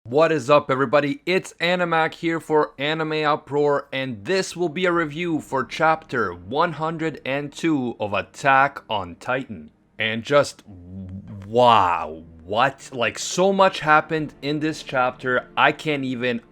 What is up, everybody? It's Animac here for Anime Uproar, and this will be a review for chapter 102 of Attack on Titan. And just wow, what? Like, so much happened in this chapter, I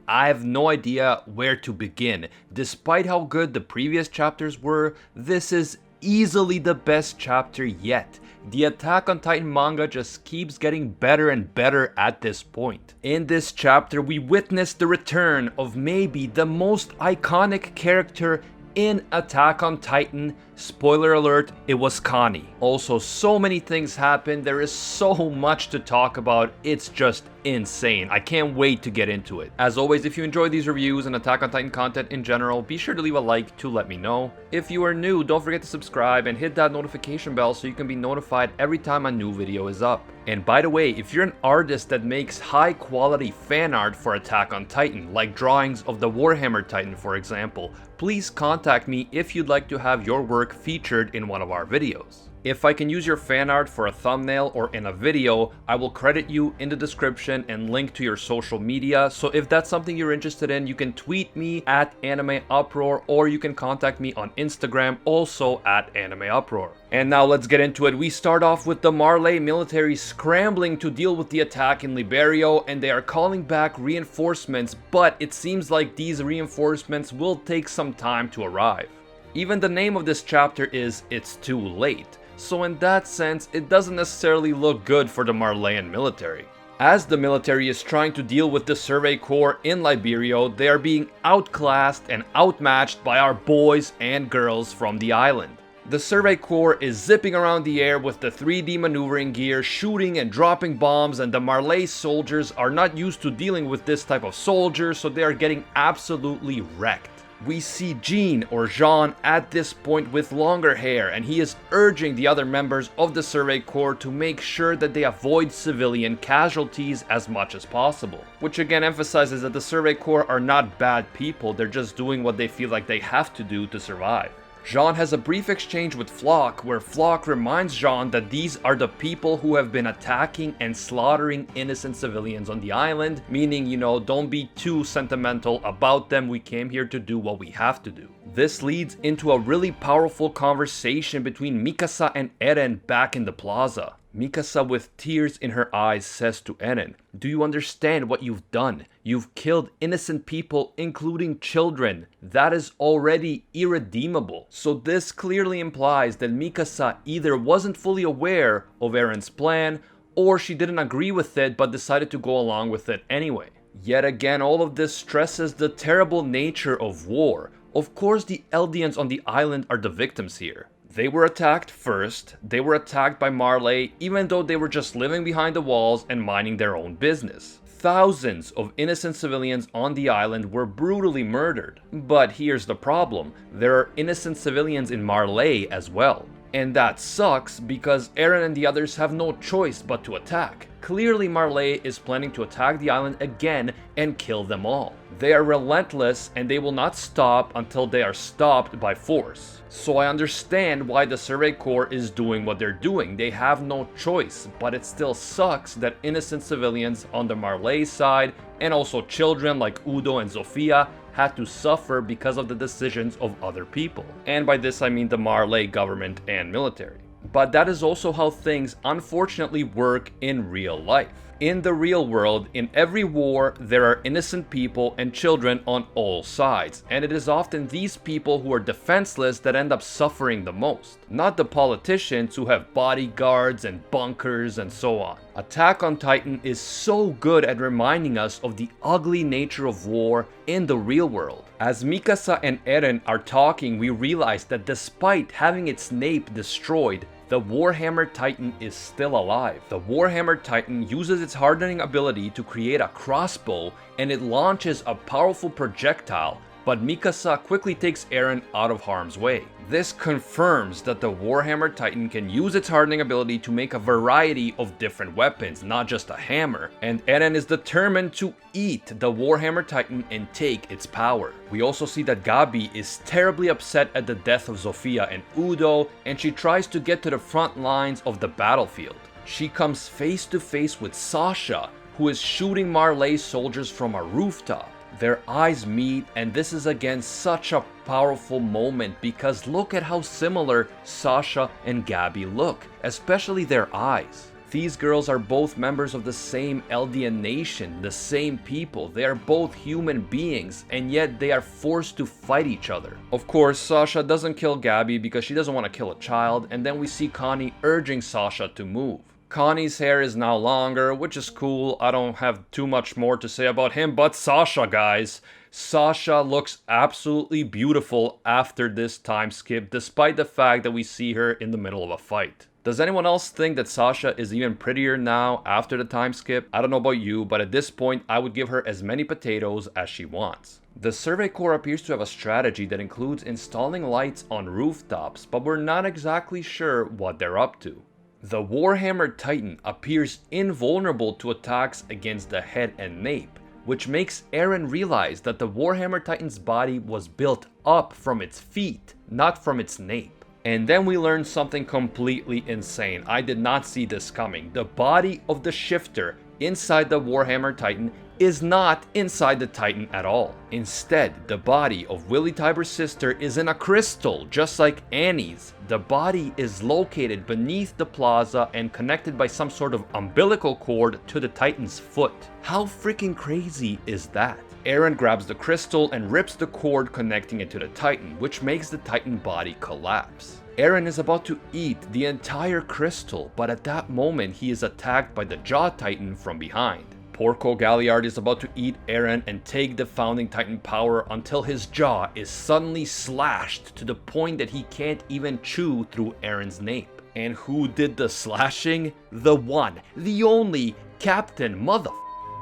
have no idea where to begin. Despite how good the previous chapters were, this is easily the best chapter yet. The Attack on Titan manga just keeps getting better and better at this point. In this chapter, we witness the return of maybe the most iconic character in Attack on Titan. Spoiler alert, it was Connie. Also, so many things happened, there is so much to talk about, it's just insane. I can't wait to get into it. As always, if you enjoy these reviews and Attack on Titan content in general, be sure to leave a like to let me know. If you are new, don't forget to subscribe and hit that notification bell so you can be notified every time a new video is up. And by the way, if you're an artist that makes high quality fan art for Attack on Titan, like drawings of the Warhammer Titan for example, please contact me if you'd like to have your work featured in one of our videos. If I can use your fan art for a thumbnail or in a video, I will credit you in the description and link to your social media. So if that's something you're interested in, you can tweet me at Anime Uproar, or you can contact me on Instagram, also at Anime Uproar. And now let's get into it. We start off with the Marley military scrambling to deal with the attack in Liberio, and they are calling back reinforcements, but it seems like these reinforcements will take some time to arrive. Even the name of this chapter is It's Too Late. So in that sense, it doesn't necessarily look good for the Marleyan military. As the military is trying to deal with the Survey Corps in Liberio, they are being outclassed and outmatched by our boys and girls from the island. The Survey Corps is zipping around the air with the 3D maneuvering gear, shooting and dropping bombs, and the Marley soldiers are not used to dealing with this type of soldier, so they are getting absolutely wrecked. We see Jean or Jean at this point with longer hair, and he is urging the other members of the Survey Corps to make sure that they avoid civilian casualties as much as possible. Which again emphasizes that the Survey Corps are not bad people, they're just doing what they feel like they have to do to survive. Jean has a brief exchange with Flock, where Flock reminds Jean that these are the people who have been attacking and slaughtering innocent civilians on the island, meaning, don't be too sentimental about them, we came here to do what we have to do. This leads into a really powerful conversation between Mikasa and Aaron back in the plaza. Mikasa, with tears in her eyes, says to Aaron, "Do you understand what you've done? You've killed innocent people, including children. That is already irredeemable." So this clearly implies that Mikasa either wasn't fully aware of Aaron's plan, or she didn't agree with it but decided to go along with it anyway. Yet again, all of this stresses the terrible nature of war. Of course, the Eldians on the island are the victims here. They were attacked first, they were attacked by Marley, even though they were just living behind the walls and minding their own business. Thousands of innocent civilians on the island were brutally murdered. But here's the problem, there are innocent civilians in Marley as well. And that sucks because Aaron and the others have no choice but to attack. Clearly Marley is planning to attack the island again and kill them all. They are relentless and they will not stop until they are stopped by force. So I understand why the Survey Corps is doing what they're doing. They have no choice, but it still sucks that innocent civilians on the Marley side, and also children like Udo and Zofia, had to suffer because of the decisions of other people. And by this I mean the Marley government and military. But that is also how things unfortunately work in real life. In the real world, in every war, there are innocent people and children on all sides, and it is often these people who are defenseless that end up suffering the most, not the politicians who have bodyguards and bunkers and so on. Attack on Titan is so good at reminding us of the ugly nature of war in the real world. As Mikasa and Eren are talking, we realize that despite having its nape destroyed, the Warhammer Titan is still alive. The Warhammer Titan uses its hardening ability to create a crossbow, and it launches a powerful projectile, but Mikasa quickly takes Eren out of harm's way. This confirms that the Warhammer Titan can use its hardening ability to make a variety of different weapons, not just a hammer, and Eren is determined to eat the Warhammer Titan and take its power. We also see that Gabi is terribly upset at the death of Zofia and Udo, and she tries to get to the front lines of the battlefield. She comes face to face with Sasha, who is shooting Marley soldiers from a rooftop. Their eyes meet, and this is again such a powerful moment because look at how similar Sasha and Gabby look, especially their eyes. These girls are both members of the same Eldian nation, the same people. They are both human beings, and yet they are forced to fight each other. Of course, Sasha doesn't kill Gabby because she doesn't want to kill a child, and then we see Connie urging Sasha to move. Connie's hair is now longer, which is cool. I don't have too much more to say about him, but Sasha, guys. Sasha looks absolutely beautiful after this time skip, despite the fact that we see her in the middle of a fight. Does anyone else think that Sasha is even prettier now after the time skip? I don't know about you, but at this point, I would give her as many potatoes as she wants. The Survey Corps appears to have a strategy that includes installing lights on rooftops, but we're not exactly sure what they're up to. The Warhammer Titan appears invulnerable to attacks against the head and nape, which makes Aaron realize that the Warhammer Titan's body was built up from its feet, not from its nape. And then we learn something completely insane. I did not see this coming. The body of the shifter inside the Warhammer Titan is not inside the Titan at all. Instead, the body of Willy Tiber's sister is in a crystal, just like Annie's. The body is located beneath the plaza and connected by some sort of umbilical cord to the Titan's foot. How freaking crazy is that? Aaron grabs the crystal and rips the cord connecting it to the Titan, which makes the Titan body collapse. Aaron is about to eat the entire crystal, but at that moment he is attacked by the Jaw Titan from behind. Porco Galliard is about to eat Aaron and take the Founding Titan power until his jaw is suddenly slashed to the point that he can't even chew through Aaron's nape. And who did the slashing? The one, the only, Captain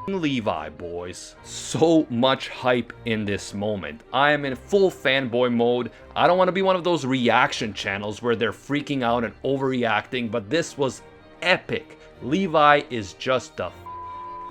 Levi, boys. So much hype in this moment. I am in full fanboy mode. I don't want to be one of those reaction channels where they're freaking out and overreacting, but this was epic. Levi is just the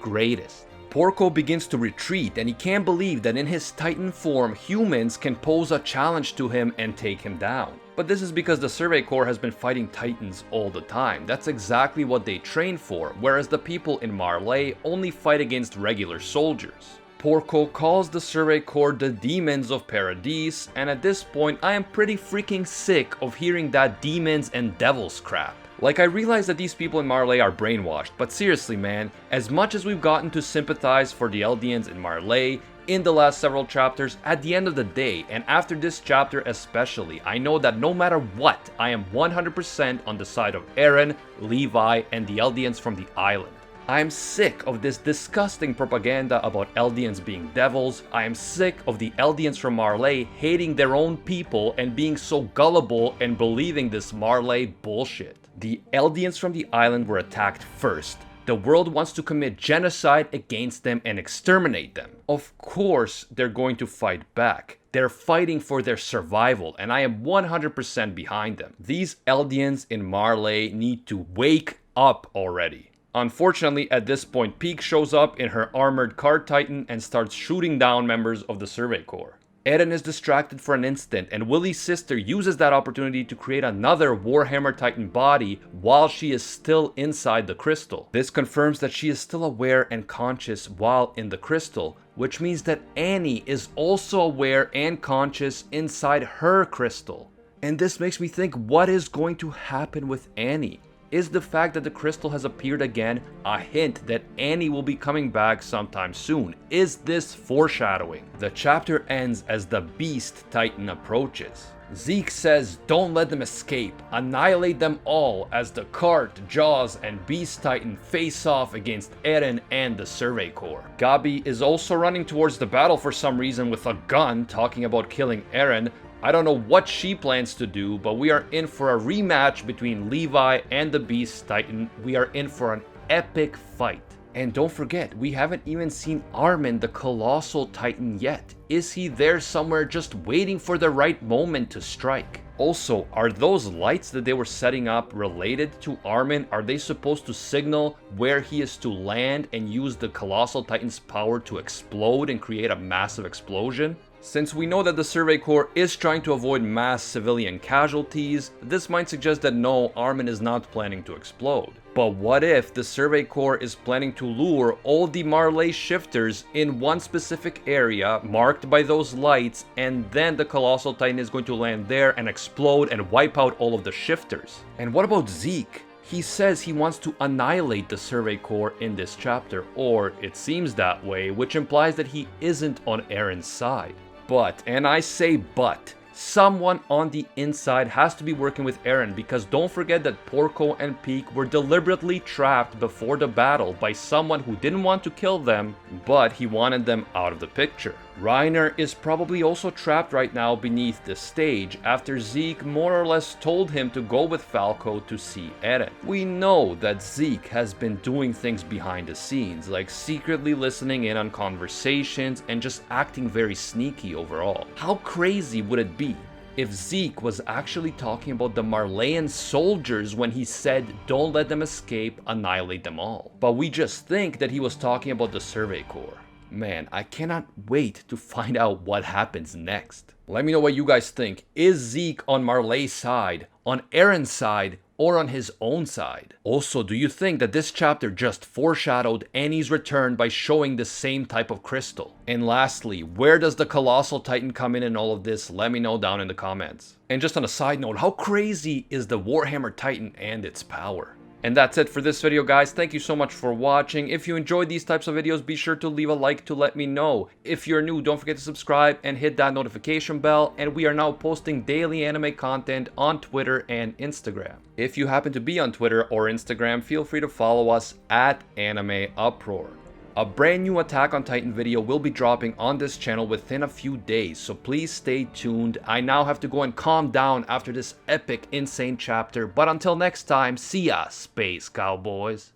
greatest. Porco begins to retreat and he can't believe that in his Titan form, humans can pose a challenge to him and take him down. But this is because the Survey Corps has been fighting Titans all the time. That's exactly what they train for, whereas the people in Marley only fight against regular soldiers. Porco calls the Survey Corps the Demons of Paradise, and at this point I am pretty freaking sick of hearing that demons and devils crap. Like, I realize that these people in Marley are brainwashed, but seriously man, as much as we've gotten to sympathize for the Eldians in Marley in the last several chapters, at the end of the day, and after this chapter especially, I know that no matter what, I am 100% on the side of Aaron, Levi, and the Eldians from the island. I am sick of this disgusting propaganda about Eldians being devils. I am sick of the Eldians from Marley hating their own people and being so gullible and believing this Marley bullshit. The Eldians from the island were attacked first. The world wants to commit genocide against them and exterminate them. Of course, they're going to fight back. They're fighting for their survival, and I am 100% behind them. These Eldians in Marley need to wake up already. Unfortunately, at this point, Peak shows up in her armored card Titan and starts shooting down members of the Survey Corps. Eren is distracted for an instant, and Willy's sister uses that opportunity to create another Warhammer Titan body while she is still inside the crystal. This confirms that she is still aware and conscious while in the crystal, which means that Annie is also aware and conscious inside her crystal. And this makes me think, what is going to happen with Annie? Is the fact that the crystal has appeared again a hint that Annie will be coming back sometime soon? Is this foreshadowing? The chapter ends as the Beast Titan approaches. Zeke says, "Don't let them escape. Annihilate them all," as the Cart, Jaws, and Beast Titan face off against Eren and the Survey Corps. Gabi is also running towards the battle for some reason with a gun, talking about killing Eren. I don't know what she plans to do, but we are in for a rematch between Levi and the Beast Titan. We are in for an epic fight. And don't forget, we haven't even seen Armin, the Colossal Titan, yet. Is he there somewhere just waiting for the right moment to strike? Also, are those lights that they were setting up related to Armin? Are they supposed to signal where he is to land and use the Colossal Titan's power to explode and create a massive explosion? Since we know that the Survey Corps is trying to avoid mass civilian casualties, this might suggest that no, Armin is not planning to explode. But what if the Survey Corps is planning to lure all the Marley shifters in one specific area marked by those lights, and then the Colossal Titan is going to land there and explode and wipe out all of the shifters? And what about Zeke? He says he wants to annihilate the Survey Corps in this chapter, or it seems that way, which implies that he isn't on Aaron's side. But, and I say but, someone on the inside has to be working with Aaron, because don't forget that Porco and Peak were deliberately trapped before the battle by someone who didn't want to kill them, but he wanted them out of the picture. Reiner is probably also trapped right now beneath the stage after Zeke more or less told him to go with Falco to see Eren. We know that Zeke has been doing things behind the scenes, like secretly listening in on conversations and just acting very sneaky overall. How crazy would it be if Zeke was actually talking about the Marleyan soldiers when he said, "Don't let them escape, annihilate them all"? But we just think that he was talking about the Survey Corps. Man, I cannot wait to find out what happens next. Let me know what you guys think. Is Zeke on Marley's side, on Aaron's side, or on his own side? Also, do you think that this chapter just foreshadowed Annie's return by showing the same type of crystal? And lastly, where does the Colossal Titan come in all of this? Let me know down in the comments. And just on a side note, how crazy is the Warhammer Titan and its power? And that's it for this video, guys. Thank you so much for watching. If you enjoyed these types of videos, be sure to leave a like to let me know. If you're new, don't forget to subscribe and hit that notification bell. And we are now posting daily anime content on Twitter and Instagram. If you happen to be on Twitter or Instagram, feel free to follow us at Anime Uproar. A brand new Attack on Titan video will be dropping on this channel within a few days, so please stay tuned. I now have to go and calm down after this epic, insane chapter, but until next time, see ya, Space Cowboys.